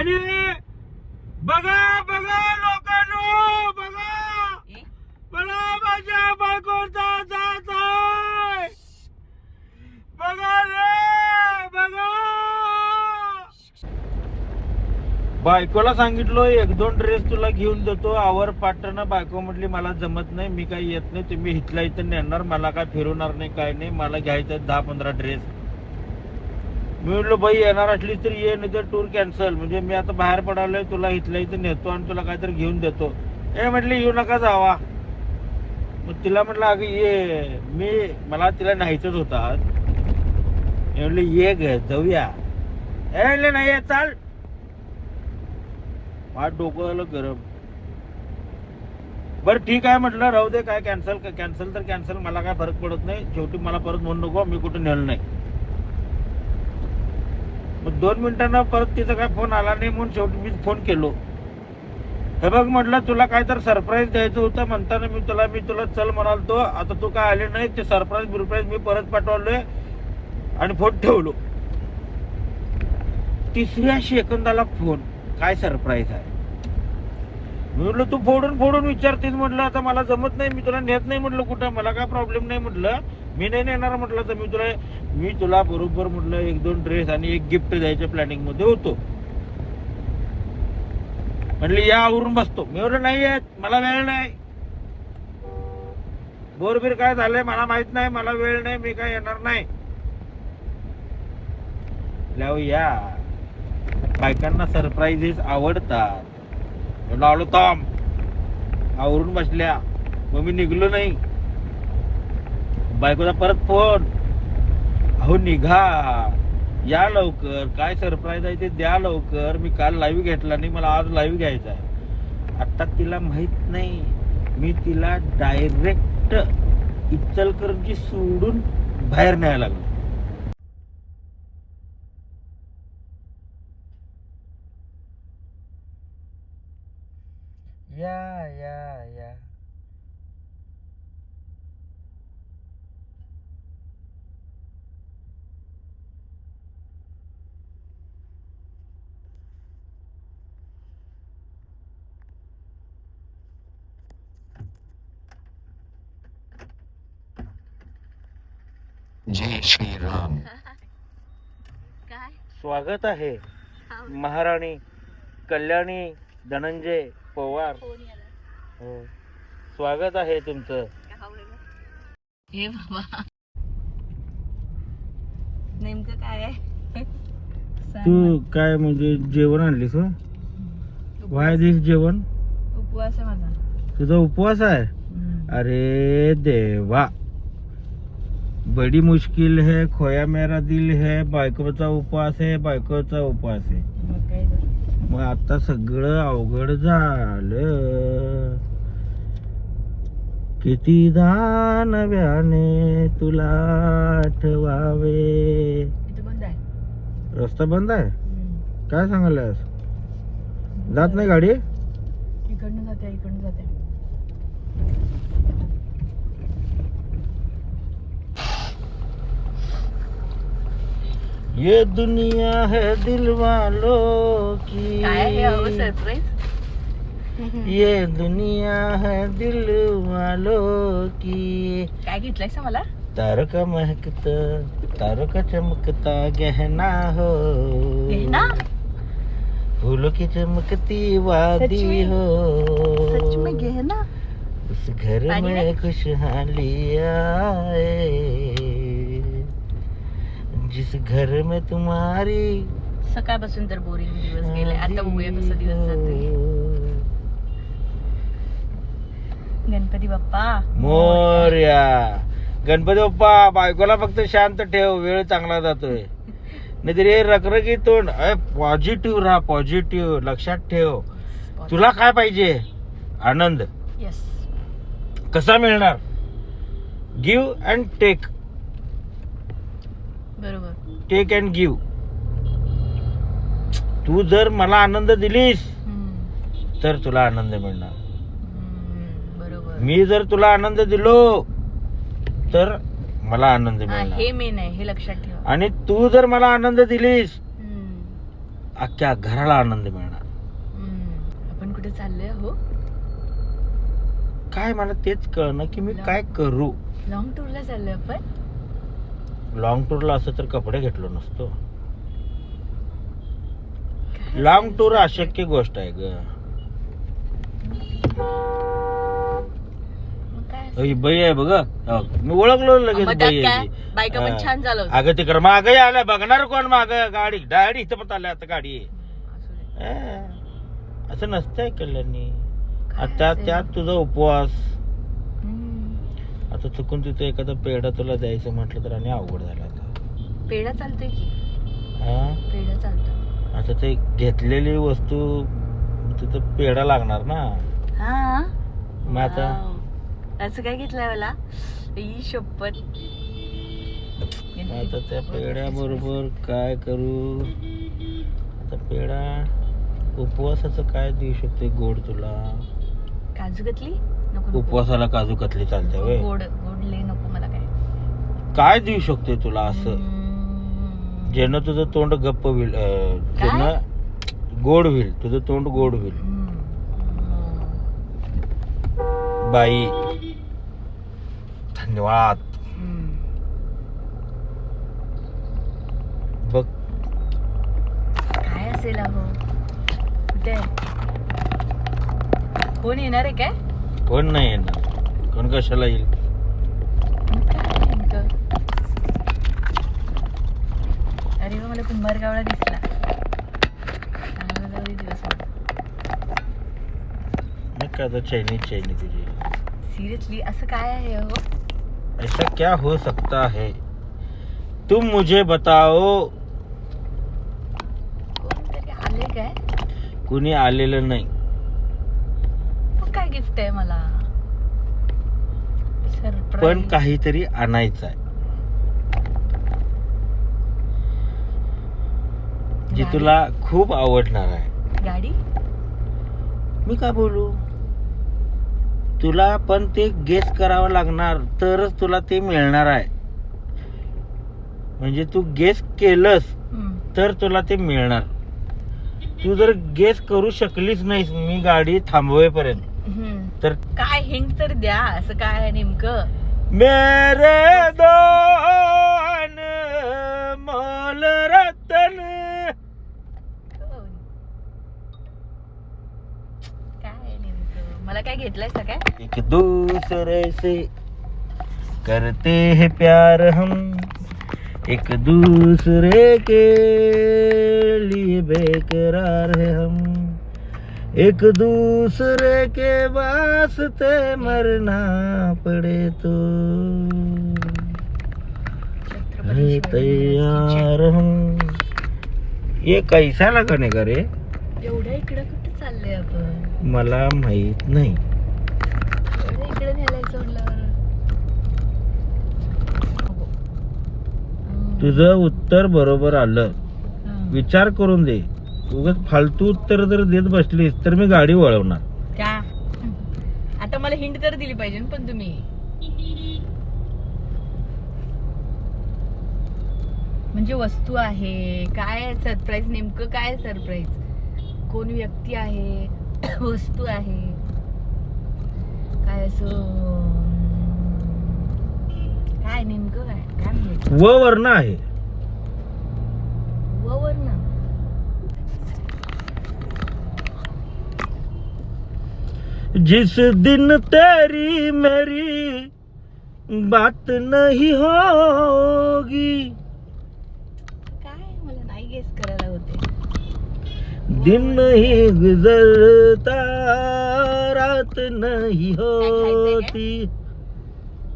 आणि बघा बघा लोकांनो, बघा मला माझ्या बायकोचा जात आहे. बघा रे बघा. बायकोला सांगितलं 1-2 ड्रेस तुला घेऊन देतो, आवर पाटणं. बायको म्हटली मला जमत नाही, मी काही येत नाही, तुम्ही इथल्या इथं नेणार, मला काय फिरवणार नाही, काय नाही, मला घ्यायचं 10-15 ड्रेस. मी म्हटलं बाई येणार असली तर ये, नाही तर टूर कॅन्सल. म्हणजे मी आता बाहेर पडालोय, तुला इथल्या इथं नेतो आणि तुला काहीतरी घेऊन देतो. म्हटली येऊ नका जावा. मग तिला म्हटलं अगं ये, मला तिला न्यायचंच होतं आज. म्हटलं ये ग जाऊया. म्हटलं नाही ये चाल. माझं डोकं झालं गरम. बरं ठीक आहे म्हटलं, राहू दे, काय कॅन्सल तर कॅन्सल, मला काय फरक पडत नाही. शेवटी मला परत म्हणू नको मी कुठे नेलं नाही. मग 2 मिनिटांना परत तिचा काय फोन आला नाही, म्हणून शेवटी मी फोन केलो. हे बघ म्हटलं तुला काय तर सरप्राईज द्यायचं होतं, म्हणताना मी तुला चल म्हणालतो. आता तू काय आले नाही, ते सरप्राईज मी परत पाठवलोय आणि फोन ठेवलो. 3ऱ्या सेकंदाला फोन, काय सरप्राईज आहे. मी म्हटलं तू फोडून विचारतेस म्हटलं, आता मला जमत नाही, मी तुला नेत नाही म्हटलं कुठं, मला काय प्रॉब्लेम नाही म्हटलं, मी नाही नेणार म्हटलं. तर मी तुला बरोबर म्हटलं 1-2 ड्रेस आणि एक गिफ्ट द्यायच्या प्लॅनिंग मध्ये होतो. म्हटली या आवरून बसतो. मी म्हटलं नाही येत, मला वेळ नाही, बोरबीर काय झालंय मला माहित नाही, मला वेळ नाही, मी काय येणार नाही. या बायकांना सरप्राईजेस आवडतात. आलो थांब, आवरून बसल्या. मग मी निघलो नाही. बायकोचा परत फोन, अहो निघा, या लवकर, काय सरप्राईज आहे ते द्या लवकर. मी काल लाईव्ह घेतला नाही, मला आज लाईव्ह घ्यायचा आहे. आता तिला माहित नाही, मी तिला डायरेक्ट इचलकरंजी सोडून बाहेर न्यायला लागलो. या जय श्रीराम. काय स्वागत आहे महाराणी कल्याणी धनंजय पवार. हो, स्वागत आहे तुमचं. हे बाबा नेमकं काय आहे? तू काय म्हणजे जेवण आणलीस? वाय दिस जेवण? उपवास आहे माझा. तुझा उपवास आहे? अरे देवा, बड़ी मुश्किल है, खोया मेरा दिल है, बायकोचा उपवास आहे, बायकोचा उपवास आहे. मग काय तर. मग आता सगळं अवघड झालं. कितीदा नव्याने तुला आठवावे. इथं बंद आहे. रस्ता बंद आहे? काय सांगायलास? जात नाही गाडी? इकडनं जाते. ये दुनिया है दिल वालों की. काय आहे सरप्राईज? ये दुनिया है दिल वालों की. काय घेतलायस मला? तारों का महकता, तारों का चमकता गहना हो. गहना? फूलों की चमकती वादी हो. सच में गहना? उस घर में खुशहाली आए, जिस घर में तुम्हारी. सकाळपासून तर बोरिंग दिवस गेले, आता बघूया कसा दिवस जातोय. गणपती बाप्पा मोरया. गणपती बाप्पा, बायकोला फक्त शांत ठेव, वेळ चांगला जातोय. नाहीतर हे रखरखी तोंड. पॉझिटिव्ह राहा, पॉझिटिव्ह. लक्षात ठेव, तुला काय पाहिजे? आनंद. यस. कसा मिळणार? Give and take. बरोबर. Take and give. तू जर मला आनंद दिलीस तर तुला आनंद मिळणार. बरोबर. मी जर तुला आनंद दिलो तर मला आनंद मिळणार. हे मेन आहे, हे लक्षात ठेवा. आणि तू जर मला आनंद दिलीस अख्ख्या घराला आनंद मिळणार. आपण कुठे चाललोय हो? काय मला तेच कळणं की मी काय करू. लॉंग टूरला चाललोय आपण. लॉंग टूरला असं तर कपडे घेतलो नसतो. लॉंग टूर अशक्य गोष्ट आहे ग. बाई आहे बघ, मी ओळखलो लगेच बाई आहे. बायका पण छान झालं. अगं तिकडं माग आलं बघणार कोण माग गाडी डायडी इथं पण आल्या आता गाडी असं नसतंय कल्याणी. आता त्यात तुझा उपवास आता चुकून तिथे एखादा पेढा तुला द्यायचं म्हटलं तर आणि अवघड झालं. आता पेढा चालतोय की पेढा चालतो. आता ते घेतलेली वस्तू तिथं पेढा लागणार ना. हा मग आता असं काय घेतलंय मला ही शपथ. आता त्या पेढ्या बरोबर काय करू. आता पेढा उपवासाचं काय देऊ शकते गोड तुला. काजू कतली नको. उपवासाला काजू कतली चालते वे. गोड गोडले नको मला. काय देऊ शकते तुला असं ज्यानं तुझं तोंड गप्प होईल, ज्यानं गोड होईल, तुझं तोंड गोड होईल. बाई धन्यवाद. बघ काय असेल अहो. कुठे कोण येणार आहे काय? कोण नाही येणार. कोण कशाला येईल. अरे मला कुंभारगावला दिसला. दिवस चैनी तुझी. सिरियसली असं काय आहे हो? ऐसा क्या हो सकता है तुम मुझे बताओ. कोणतरी आले काय? कुणी आलेलं नाही. काय गिफ्ट आहे मला? पण काहीतरी आणायचं आहे जे तुला खूप आवडणार आहे. गाडी? मी का बोलू. तुला पण ते गेस करावं लागणार तरच तुला ते मिळणार आहे. म्हणजे तू गेस केलंस तर तुला ते मिळणार. तू जर गेस करू शकलीस नाहीस मी गाडी थांबवेपर्यंत तर काय हिंट तर द्या. असं काय आहे नेमकं? मेरे दोन मोल रतन. काय नेमकं मला काय घेतलंय काय? एक दूसरे से करते हैं प्यार हम, एक दूसरे के लिए बेकरार है हम, एक दूसरे के वास्ते मरना पड़े तो तैयार हम. ये कैसा लगाने का रे? एवढ्या इकडं कुठे चाललंय आपण? मला माहित नाही. एवढ्या इकडे न्यायला सोडल्यावर तुझं उत्तर बरोबर आलं. विचार करून दे. उगाच फालतू उत्तर जर देत बसलीस तर मी गाडी वळवणार. का? आता मला हिंट तर दिली पाहिजे पण तुम्ही. म्हणजे वस्तू आहे काय? सरप्राईज नेमकं काय? सरप्राईज कोण व्यक्ती आहे? वस्तू आहे काय? असं काय नेमकं काय? काय म्हणजे व वर्ण आहे. व वर्ण? जिस दिन तेरी मेरी बात नहीं होगी. काय मला नाही गेस करायला होते. दिन नहीं गुजरता रात नहीं होती.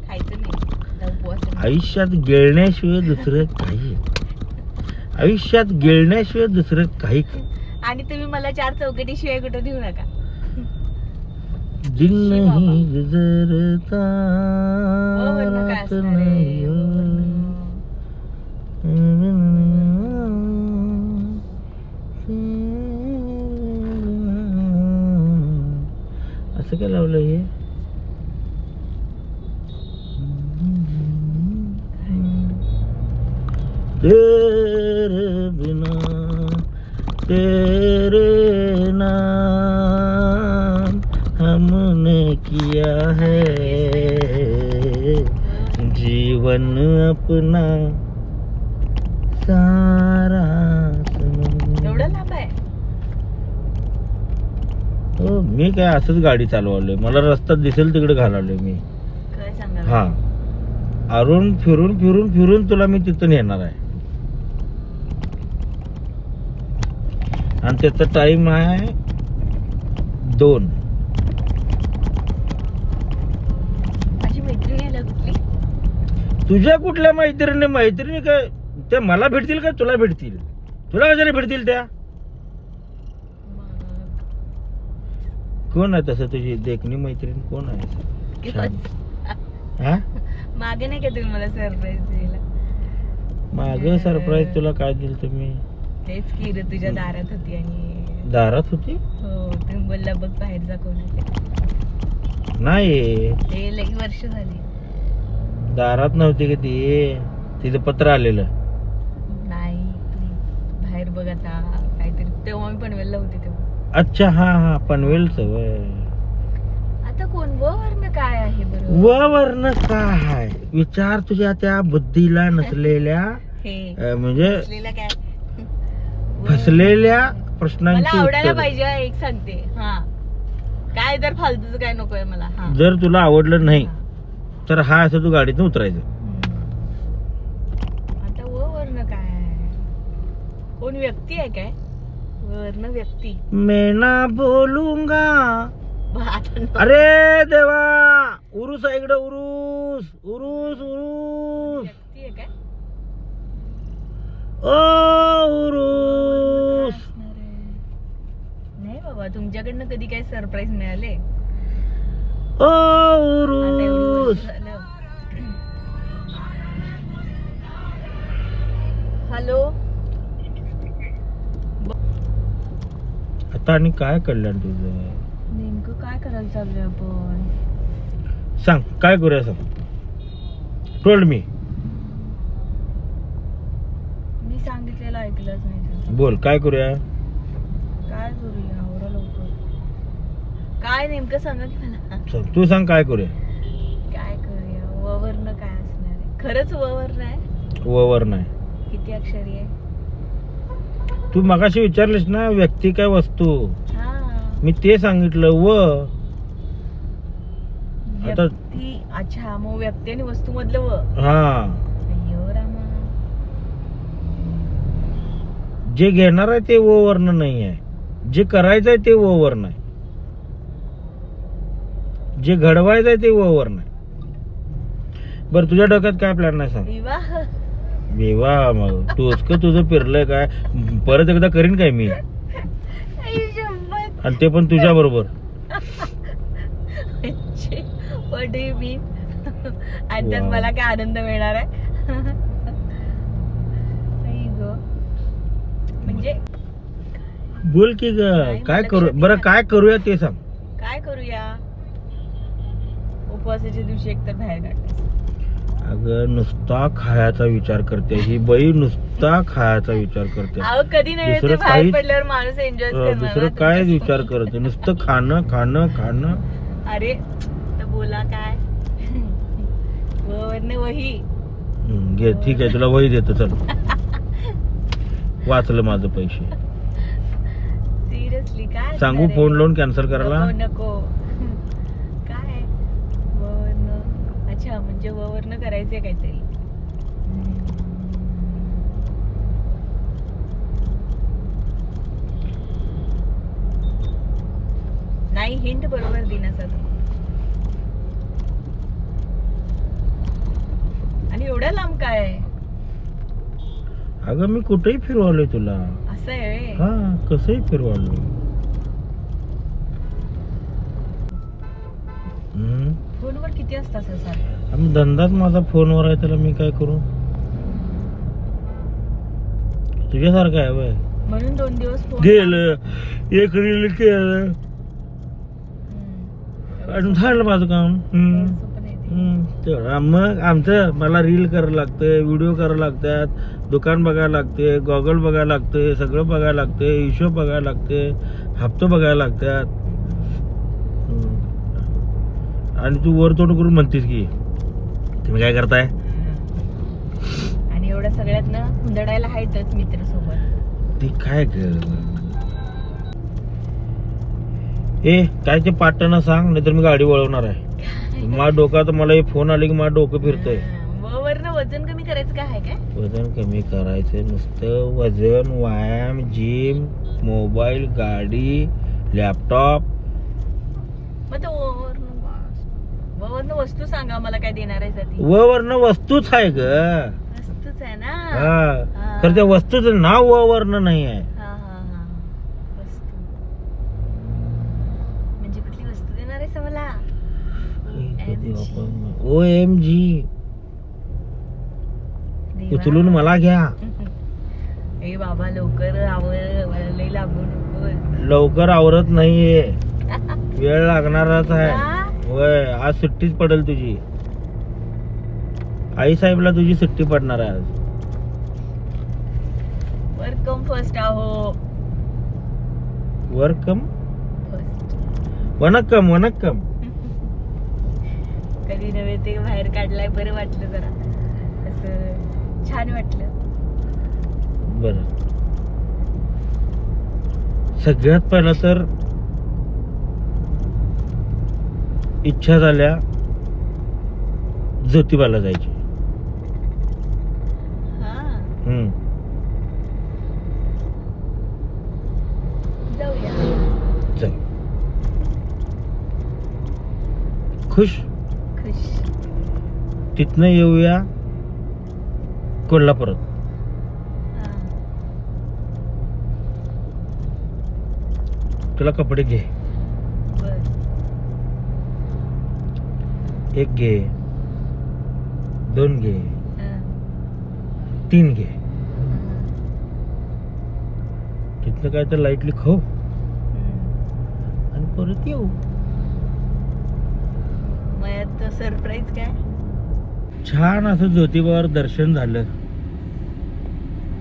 खायचं नाही उपवास आहे. आयुष्यात गिळण्याशिवाय दुसरं काही. आयुष्यात गिळण्याशिवाय दुसरं काही. आणि तुम्ही मला 4 चौकटी शिवाय कुठं देऊ नका. दिन नहीं गुजरता काय रात असणार नहीं असं काय लावलं हे? तेरे बिना तन अपना सारा सनम. एवढं लांब आहे? हो, मी काय असंच गाडी चालवलोय, मला रस्ता दिसेल तिकडे घालवलोय मी. काय सांगाल? हा, अरुण फिरून फिरून फिरून तुला मी तिथून येणार आहे. आणि त्याचा टाइम आहे 2. माझी मैत्रीण यायला कुठली? तुझ्या कुठल्या मैत्रिणी काय त्या मला भेटतील का तुला भेटतील? तुला कशाला भेटतील त्या? कोण आहे तसं तुझी देखणी मैत्रीण कोण आहे? छान. हा, मागे नाही का तुम्ही मला सरप्राईज दिला? मागे सरप्राईज तुला काय दिलं तुम्ही? तेच की रे, तुझ्या दारात होती आणि दारात होती? हो, तुम्ही बोलला बघ बाहेर जा कोण आहे. नाही, ते लई वर्ष झाली. दारात नव्हती का ती? तिचं पत्र आलेलं. नाही, तू बाहेर बघ आता काहीतरी. तेव्हा मी पनवेलला होते तेव्हा. अच्छा, हा हा, पनवेलचं वय. आता कोण वर्ण काय आहे बरं? वर्ण काय आहे विचार तुझ्या त्या बुद्धीला नसलेल्या हे म्हणजे असलेलं काय? फसलेल्या मला प्रश्नांची आवडायला उत्तरं. पाहिजे एक सांगते. हा, काय तर फालतूच काय नकोय मला. हा, जर तुला आवडलं नाही हा. तर हा असं तू गाडीतून उतरायचं. आता वर्ण काय आहे? कोण व्यक्ती आहे काय? वर्ण व्यक्ती. मैं ना बोलूंगा. आता अरे देवा, उरूस आहे इकडे, उरूस उरूस उरूस. व्यक्ती आहे काय? ओ उरूस. नाही बाबा, तुमच्याकडनं कधी काय सरप्राईज मिळाले? ओ आता एवढी उरूस. वर्ष झालं. हॅलो, आता आणि काय कळलं तुझं? नेमकं काय करायला चाललोय आपण? सांग काय करूया, सांग. Told me. मी सांगितलेलं ऐकलंच नाही तर. बोल काय करूया. काय करूया? आवरा लवकर. काय नेमकं सांगा की मला. सांग, तू सांग काय करूया. काय करूया? ववर्ण काय असणार आहे? खरंच ववर्ण आहे? वर नाही. किती अक्षरी आहे? तू मगाशी विचारलीस ना व्यक्ती काय वस्तू, हा, मी ते सांगितलं. आता व्यक्ती. अच्छा, मग व्यक्ती आणि वस्तू मधलं व. हा, अय्यो रामा. जे घेणार आहे ते वर्ण नाही आहे, जे करायचं आहे ते वर्ण आहे, जे घडवायचं आहे ते वर्ण आहे. बरं तुझ्या डोक्यात काय प्लॅन नाही सांग. विवाह. विवाह? मग तुझं फिरलंय काय? परत एकदा करीन काय मी, आणि ते पण तुझ्या बरोबर. What do you mean? आणि त्यात मला काय आनंद मिळणार आहे? आई गं. म्हणजे बोल की ग, नाही, काय मला करू? लक्षात बरं येईना. काय करूया ते सांग. काय करूया? उपवासाच्या दिवशी एकतर बाहेर काढते. अगं नुसता खायचा विचार करते ही बाई, नुसता खायचा विचार करते. अहो, कधी नाही ते दुसरं बाहेर काहीच- पडल्यावर माणूस एन्जॉय करणार दुसरं ना काय तुमच्यासोबत. विचार करते, नुसतं खाणं खाणं खाणं. अरे तर बोला काय? वरने वही. घे, ठीक आहे, तुला वही देतो, चल. वाचलं माझं पैसे. सिरियसली काय सांगू असणार आहे? फोन लावून कॅन्सल करायला? नको काय ववर्ण? अच्छा, म्हणजे ववर्ण करायचंय काहीतरी. नाही, हिंट बरोबर दिनासा तू. आणि एवढ्या लांब काय आहे? अगं मी कुठेही फिरवालोय तुला. असं आहे? हा, कसंही फिरवालोय. फोनवर किती असतात सर? आम्ही धंदाच माझा फोनवर आहे, त्याला मी काय करू? तुझ्यासारखं आहे बाय. म्हणून 2 दिवस फोन गेलं, एक रील केलं आणि झालं माझं काम. मग आमचं मला रील करायला लागतंय, व्हिडिओ करायला लागतात, दुकान बघायला लागते, गॉगल बघायला लागते, सगळं बघायला लागते, हिशोब बघायला लागते, हप्ते बघायला लागतात. आणि तू वर तोंड करून म्हणतेस की तुम्ही काय करताय, एवढ्या सगळ्यातनं हुंदडायला आहेतच मित्र सोबत. ते काय ग ए काय ते पाटणं सांग नाहीतर मी गाडी वळवणार आहे. माझ्या डोक्यात मला हे फोन आले की माझं डोकं फिरतंय. वरनं वजन कमी करायचं काय आहे काय? वजन कमी करायचं नुसतं वजन, व्यायाम, जिम, मोबाईल, गाडी, लॅपटॉप. मग तो वरनं वस्तू सांगा मला काय देणार आहे ती. वरनं वस्तूच आहे ग. वस्तूच आहे ना. हा तर त्या वस्तूचं नाव वरनं नाही आहे. हा वस्तू म्हणजे कुठली वस्तू देणार आहे मला? OMG उचलून मला घ्या. ए बाबा लवकर आवर लई लागू नको. लवकर आवरत नाहीये, वेळ लागणारच आहे. का? होय आज सुट्टीच पडेल तुझी. आई साहेबला तुझी सुट्टी पडणार आहे आज. वर्क कम फर्स्ट आहो. वर्कम फर्स्ट वनक्कम वनक्कम. कधी नव्हे ते बाहेर काढलाय बरं वाटलं जरा असं छान वाटलं. बर सगळ्यात पहिला तर इच्छा झाल्या ज्योतिबाला जायची. हा जाऊया. चल खुश. खुश. तिथनं येऊया कोल्हापुरात. हा. तुला कपडे घे. बर. एक घे, 2 घे, हा. 3 घे. तिथनं काय तर लाईटली खाऊ आणि परत येऊ. मग सरप्राईज काय? छान असं ज्योतिबावर दर्शन झालं.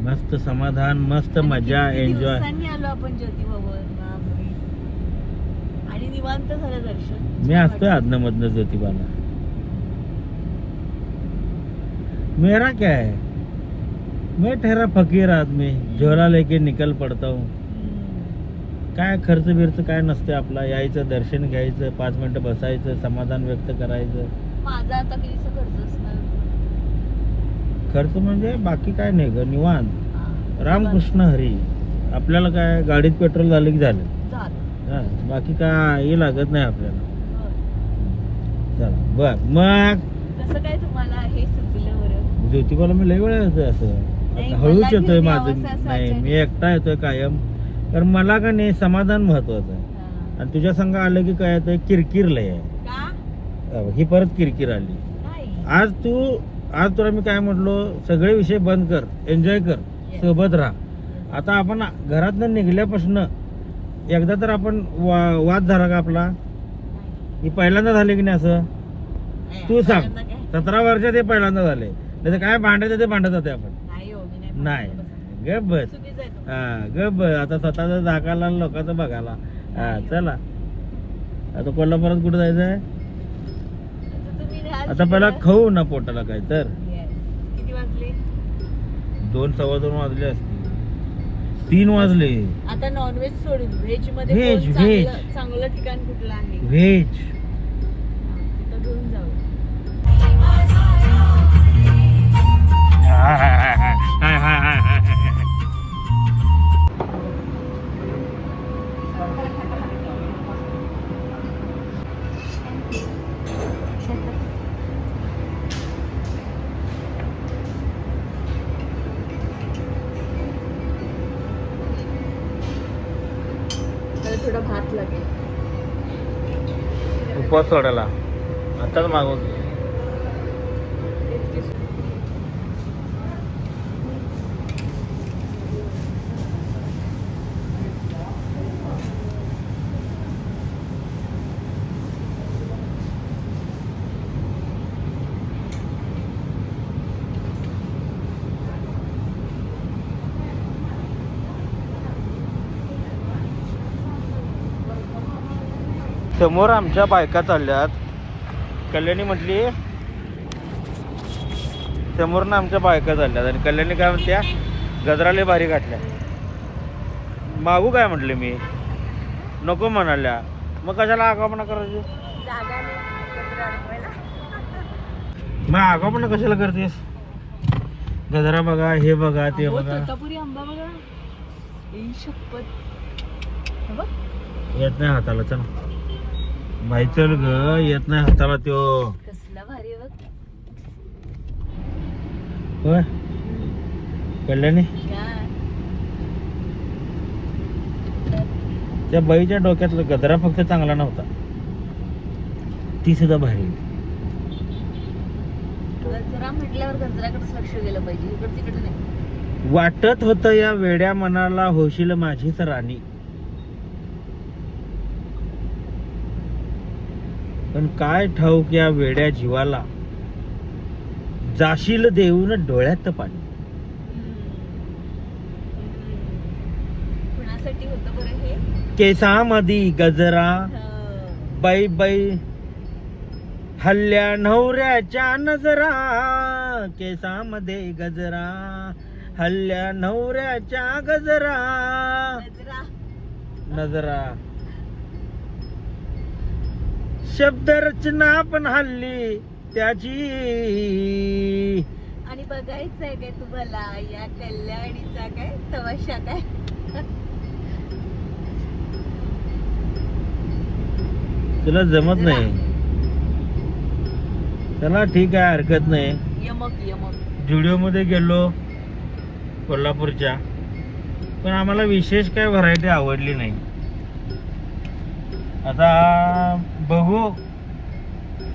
मस्त समाधान, मस्त मजा, किती एन्जॉय. दिवसांनी आलो आपण ज्योतिबावर. बापरे. आणि निवांत झालं दर्शन. मी असतोय आदनं मधनं ज्योतिबाला. मेरा क्या है, मैं ठहरा फकीर आदमी, झोला लेके निकल पडता हूँ. काय खर्च बिर्च काय नसते आपला. यायचं, दर्शन घ्यायचं, 5 मिनिटं बसायचं, समाधान व्यक्त करायचं. माझा आता कितीचा खर्च असणार? खर्च म्हणजे बाकी काय नाही ग, निवांत. रामकृष्ण हरी. आपल्याला काय गाडीत पेट्रोल झालं की झालं. हा, बाकी काय लागत नाही आपल्याला. चला बर मग कसं काय तुम्हाला हे सुचलं बरं? ज्योतिबाला मी लय वेळा येतोय असं. नाही, हळूच मला येतोय घेऊन माझं. यावंसं असं नाही अचानक. मी एकटा येतोय कायम. कारण मला का नाही समाधान महत्वाचं आहे. हा. आणि तुझ्या संग आलं की काय येतोय किरकिर लय आहे. का? ही परत किरकिर आली. नाही. आज तुला मी काय म्हटलो, सगळे विषय बंद कर, एन्जॉय कर, Yes. सोबत राहा. आता आपण घरातनं निघल्यापासून एकदा तर आपण वाद झाला का आपला? ही पहिल्यांदा झाले की नाही असं? नाही, तू सांग. पहिल्यांदा काय? 17 वर्षात हे पहिल्यांदा झाले. नाही तर काय भांडायचं ते भांडत होते आपण. नाही हो, मी नाही नाही बसत. गप बस. चुकीचं आहे तो. हा गप बस. आता स्वतःचा दाखवला लोकांचं बघायला. हा चला आता कोल्हापुरात कुठं जायचं आहे? आता तुम्ही न्याल आता पहिला तिकडं? खाऊ ना पोटाला काय तर. Yes. किती वाजले? 2 सव्वा 2 वाजले असतील. 3 वाजले. आता नॉनव्हेज सोडून व्हेज मध्ये Veg, कोण चांगलं veg. चांगलं ठिकाण कुठलं आहे? व्हेज. तिथं घेऊन जाऊ. मला थोडा भात लागेल. उपवास सोडायला आताच मागवतो. समोर आमच्या बायका चालल्यात. कल्याणी म्हटली समोरनं आमच्या बायका झाल्या आणि कल्याणी काय म्हणत्या गजराले भारी घातल्या. मागू काय म्हटले मी, नको म्हणाल्या, मग कशाला आगाऊपणा करायची. जागा नाही कचरा अडकवायला. मग आगाऊपणा कशाला करतेस. गजरा बघा, हे बघा, ते अहो, बघा. तोतापुरी आंबा बघा. ई शपथ. हे बघ. येत नाही हाताला. चल बाई चल ग, येत नाही हाताला त्यो. कसला भारी आहे बघ. होय कल्याणी, छान. त्या बाईच्या डोक्यातला गजरा फक्त चांगला नव्हता, ती सुद्धा भारी. गजरा म्हटल्यावर गजराकडेच लक्ष गेलं पाहिजे, इकडे तिकडे नाही. वाटत होतं या वेड्या मनाला होशील माझीच राणी, पण काय ठाऊक या वेड्या जीवाला जाशील देऊन डोळ्यात पाणी. कुणासाठी होतं बरं हे. केसामधी गजरा, बाई बाई हल्ल्या नवऱ्याच्या नजरा. केसामध्ये गजरा, हल्ल्या नवऱ्याच्या गजरा. नजरा शब्द रचना पण हल्ली त्याची. आणि बघायचंय काय तुम्हाला या कल्याणीचा काय तमाशा काय. तुला जमत नाही. चला ठीक आहे, हरकत नाही. यमक यमक. जुडिओ मध्ये गेलो कोल्हापूरच्या, पण आम्हाला विशेष काय व्हरायटी आवडली नाही. आता बघू,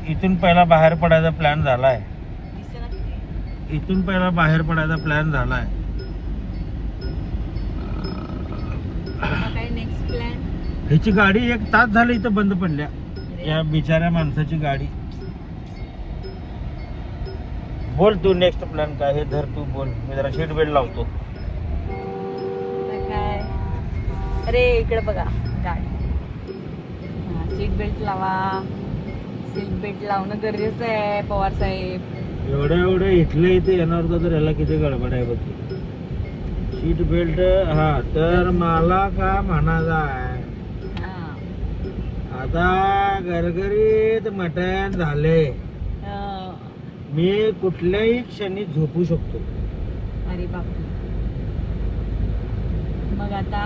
इथून पहिला बाहेर पडायचा प्लॅन झालाय. इथून पहिला बाहेर पडायचा प्लॅन झालाय. काय नेक्स्ट प्लॅन. ह्याची गाडी 1 तास झाली इथं बंद पडल्या, या बिचाऱ्या माणसाची गाडी. बोल तू नेक्स्ट प्लॅन काय. हे धर तू बोल, मी जरा सीट बेल्ट लावतो. काय अरे इकडे बघा गाडी. सीट बेल्ट लावा. सीट बेल्ट लावणं गरजेचं आहे पवार साहेब. एवढ्या इथल्या इथे येणार होता तर याला किती गडबड आहे बघ. सीट बेल्ट हा तर मला का म्हणायचा आहे. आता घरघरीत मटण झाले, मी कुठल्याही क्षणी झोपू शकतो. अरे बापरे. मग आता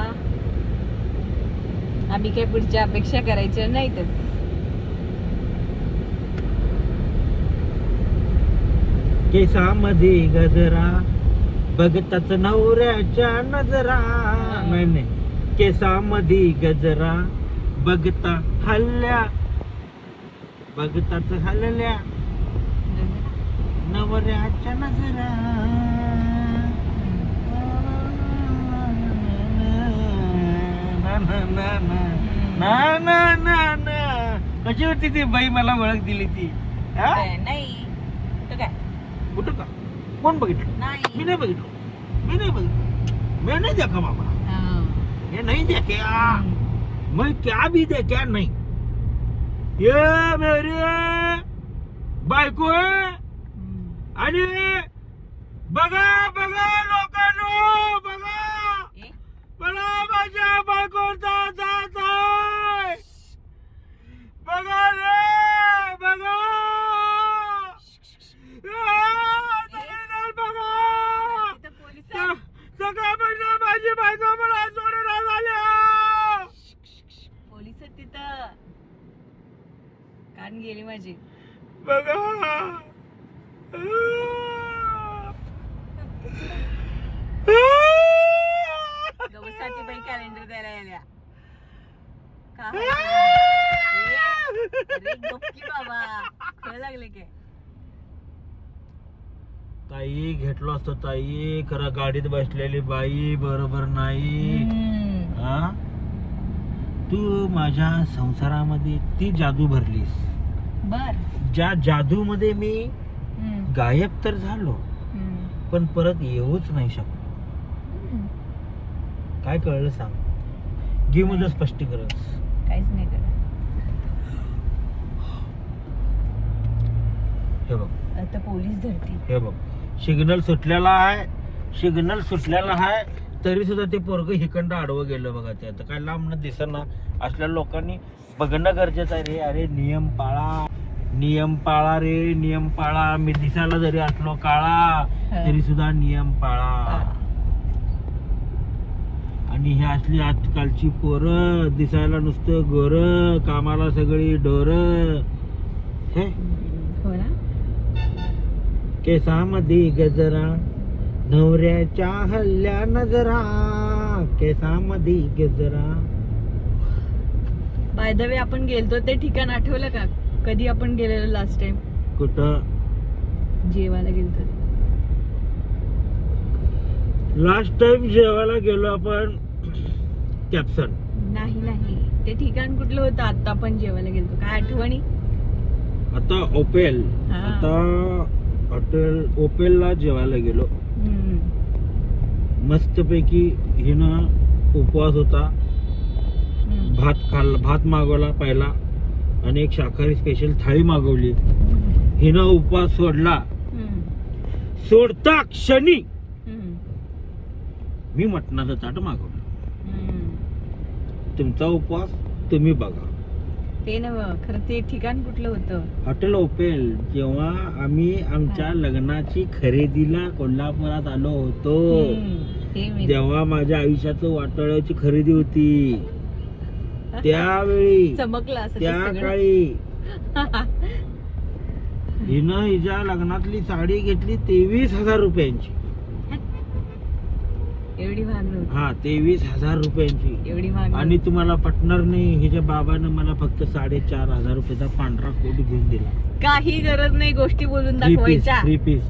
आम्ही काही पुढच्या अपेक्षा करायच्या नाहीतच. केसामध्ये गजरा, बघताच नवऱ्याच्या नजरा. नाही, केसामध्ये गजरा, बघता हल्ल्या, बघताच हल्ल्या नवऱ्याच्या नजरा. ना ना ना ना. कशी होती ती बाई, मला ओळख दिली ती. नाही तर काय. कुठं का, कोण बघितलं. नाही मी नाही बघितलं. मैं नहीं देखा बाबा, ये नहीं देखे. मैं क्या भी देखा नहीं. ये मेरी बायको आहे. आणि बघा बघा लोकांनो, बघा मला माझ्या बायकोचा जात आहे. बघा रे बघा. सगळ्या माझी बायको मला सोडून झाल्या. पोलिस तिथं कान गेली माझी. बघा गवसाठी बाई कॅलेंडर द्यायला आल्या का. अरे गप्पी बाबा, खळ लागले काय. ताई घेतलो असतो ताई, खरं गाडीत बसलेली बाई बरोबर नाही. हा, तू माझ्या संसारामध्ये ती जादू भरलीस. बर. ज्या जादू मध्ये मी गायब तर झालो, पण परत येऊच नाही शकलो. काय कळलं सांग, घे माझं स्पष्टीकरण. काहीच नाही करत. हे बघ आता पोलीस धरती. हे बघ, सिग्नल सुटलेला आहे तरी सुद्धा ते पोरग हिकंड आडवं गेलं बघा. ते आता काय लांब न दिसना. असल्या लोकांनी बघणं गरजेचं आहे रे. अरे नियम पाळा रे, नियम पाळा. मी दिसायला जरी असलो काळा तरी सुद्धा नियम पाळा. आणि हे असली आजकालची पोरं दिसायला नुसतं गोर, कामाला सगळी डोर. हो ना. केसामध्ये गजरा, नवऱ्याच्या हल्ल्या नजरा, केसामध्ये गजरा. बाय द वे आपण गेलतो ते ठिकाण आठवलं का? कधी आपण गेलेलो लास्ट टाइम? कुठं जेवायला गेलतो. लास्ट टाइम जेवायला गेलो आपण कॅप्सन. नाही ते ठिकाण कुठलं होतं आता आपण जेवायला गेलतो? काय आठवणी? आता ओपेल. हा. आता हॉटेल ओपेलला जेवायला गेलो. मस्तपैकी हिनं उपवास होता. भात मागवला पहिला आणि एक शाकाहारी स्पेशल थाळी मागवली. हिनं उपवास सोडला. सोडता क्षणी मी मटणाचं ताट मागवलं. तुमचा उपवास तुम्ही बघा. ते नव खरं ते ठिकाण कुठलं होतं? Hotel Opel. जेव्हा आम्ही आमच्या लग्नाची खरेदीला कोल्हापुरात आलो होतो तेव्हा माझ्या आयुष्याचं वाटोळ्याची खरेदी होती. त्यावेळी चमकला असं त्या काळी हिनं हिच्या लग्नातली साडी घेतली 23,000 रुपयांची. एवढी महाग नव्हती. हा 23,000 रुपयांची. एवढी महाग आणि तुम्हाला पटणार नाही, हिच्या बाबानं मला फक्त 4,500 रुपयाचा पांढरा कोट घेऊन दिला. काही गरज नाही गोष्टी बोलून दाखवायच्या. थ्री पीस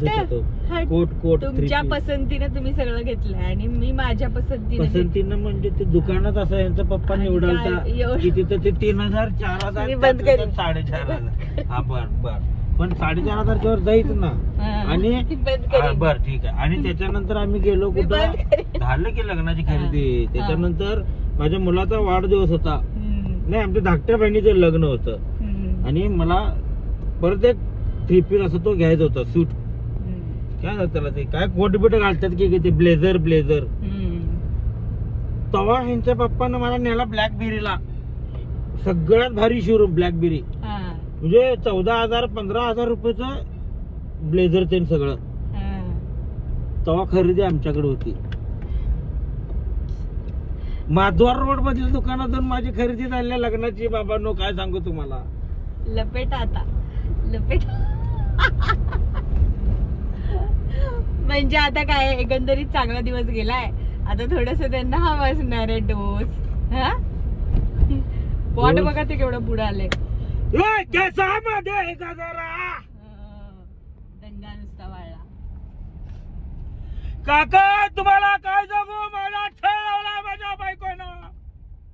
होता तो. कोट तुमच्या पसंतीनं तुम्ही सगळं घेतलंय आणि मी माझ्या पसंतीनं म्हणजे ते दुकानात असं यांचा पप्पा निवडालता की तिथं ते 3,000 4,000 मी बंद करीन. 4,500. हा बर पण 4,500 वर जाईच ना. आणि बर ठीक आहे. आणि त्याच्यानंतर आम्ही गेलो कुठं, झालं की लग्नाची खरेदी. त्याच्यानंतर माझ्या मुलाचा वाढदिवस होता. नाही, आमच्या धाकट्या बहिणीचं लग्न होतं आणि मला परत एक 3 पीस असं तो घ्यायचा होता. सूट काय झालं त्याला, ते काय कोट बिट घालतात की ते ब्लेझर. तेव्हा ह्यांच्या पप्पानं मला नेला ब्लॅकबेरीला. सगळ्यात भारी शोरूम ब्लॅकबेरी. म्हणजे 14,000 15,000 रुपयाचं ब्लेझर ते सगळं. तेव्हा खरेदी आमच्याकडे होती. माधवार रोड मधील दुकानातून माझी खरेदी झाली लग्नाची. बाबांनो काय सांगू तुम्हाला. लपेट म्हणजे आता काय एकंदरीत चांगला दिवस गेलाय. आता थोडस त्यांना हवं असणार आहे डोस. पोट बघा ते केवढं पुढे आले. केसामध्ये गजरा. दंगा नुसता वाळला. काका तुम्हाला काय सांगू, मला ठेवला माझ्या बायकोनं.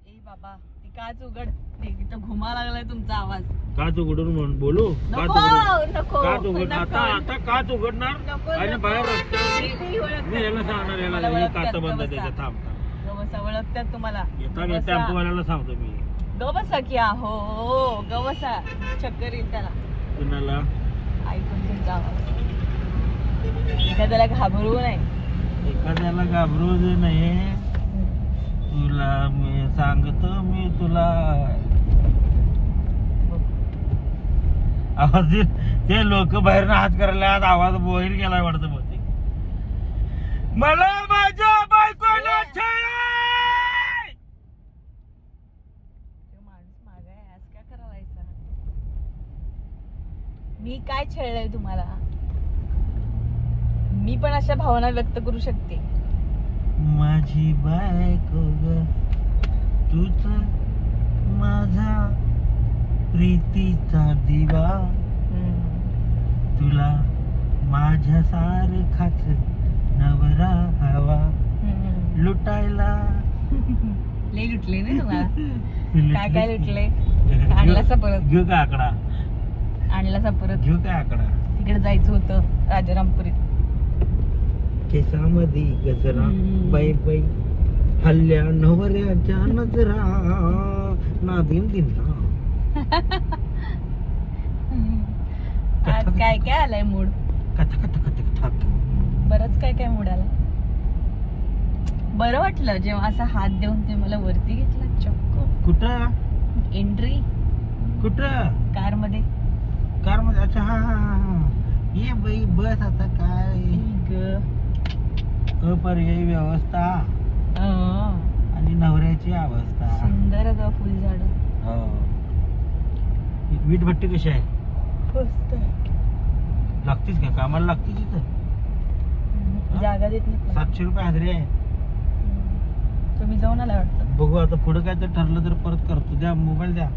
ए बाबा ती काच उघड. इथं घुमा लागलाय तुमचा आवाज. काच उघडून म्हणून बोलू. नको. काच उघडणार आता काच उघडणार आणि बाहेर रस्त्यावर मी याला सांगणार, याला काच बंद त्याच्या. थांब गवसा ओळखतात तुम्हाला. येता टेम्पोवाल्याला सांगतो मी. गवसा की हो गवसा चक्कर येईल त्याला. कुणाला ऐकून तुमचा आवाज. एखाद्याला घाबरवू नाही. एखाद्याला घाबरू दे नाही. तुला मी सांगतो, मी तुला आवाज ते लोक बाहेर हात करायला आवाज बाहेर गेलाय वाटतं बहुतेक. मला माझ्या बायकोला छळाय. माणूस मागे आज काय करायचा. मी काय छळलंय तुम्हाला? मी पण अशा भावना व्यक्त करू शकते. माझी बायको ग तूच माझा प्रीतीचा दिवा. तुला माझ्या सारखाच नवरा हवा. लुटायला लय लुटले ना तुम्हाला. काय लुटले? आणलासा परत. घेऊ का आकडा? आणलासा परत. घेऊ का आकडा? तिकडे जायचं होतं राजारामपुरीत. केसामध्ये गजरा बाई बाई हल्ल्या नवऱ्याच्या नजरा नादिन दिला. आज काय काय आलाय मूड? कथा कथा कथा थक बरंच काय काय मुडाला. बरं वाटलं जेव्हा असा हात देऊन ते मला वरती घेतला चक्क. कुठं एंट्री कुठं कार मध्ये. कार मध्ये. अच्छा हा हा हा हा. ये बाई बस आता काय अपर्यायी व्यवस्था आणि नवऱ्याची अवस्था. सुंदर ग फुलझाड. हो. वीट भट्टी कशी आहे? मस्त. लागतीच का कामाला लागतीच इथं? जागा देत नाही. 700 रुपये हजेरी आहे. तुम्ही जाऊन आला वाटतं. बघू आता पुढे काय तर ठरलं तर परत करतो. द्या मोबाईल द्या.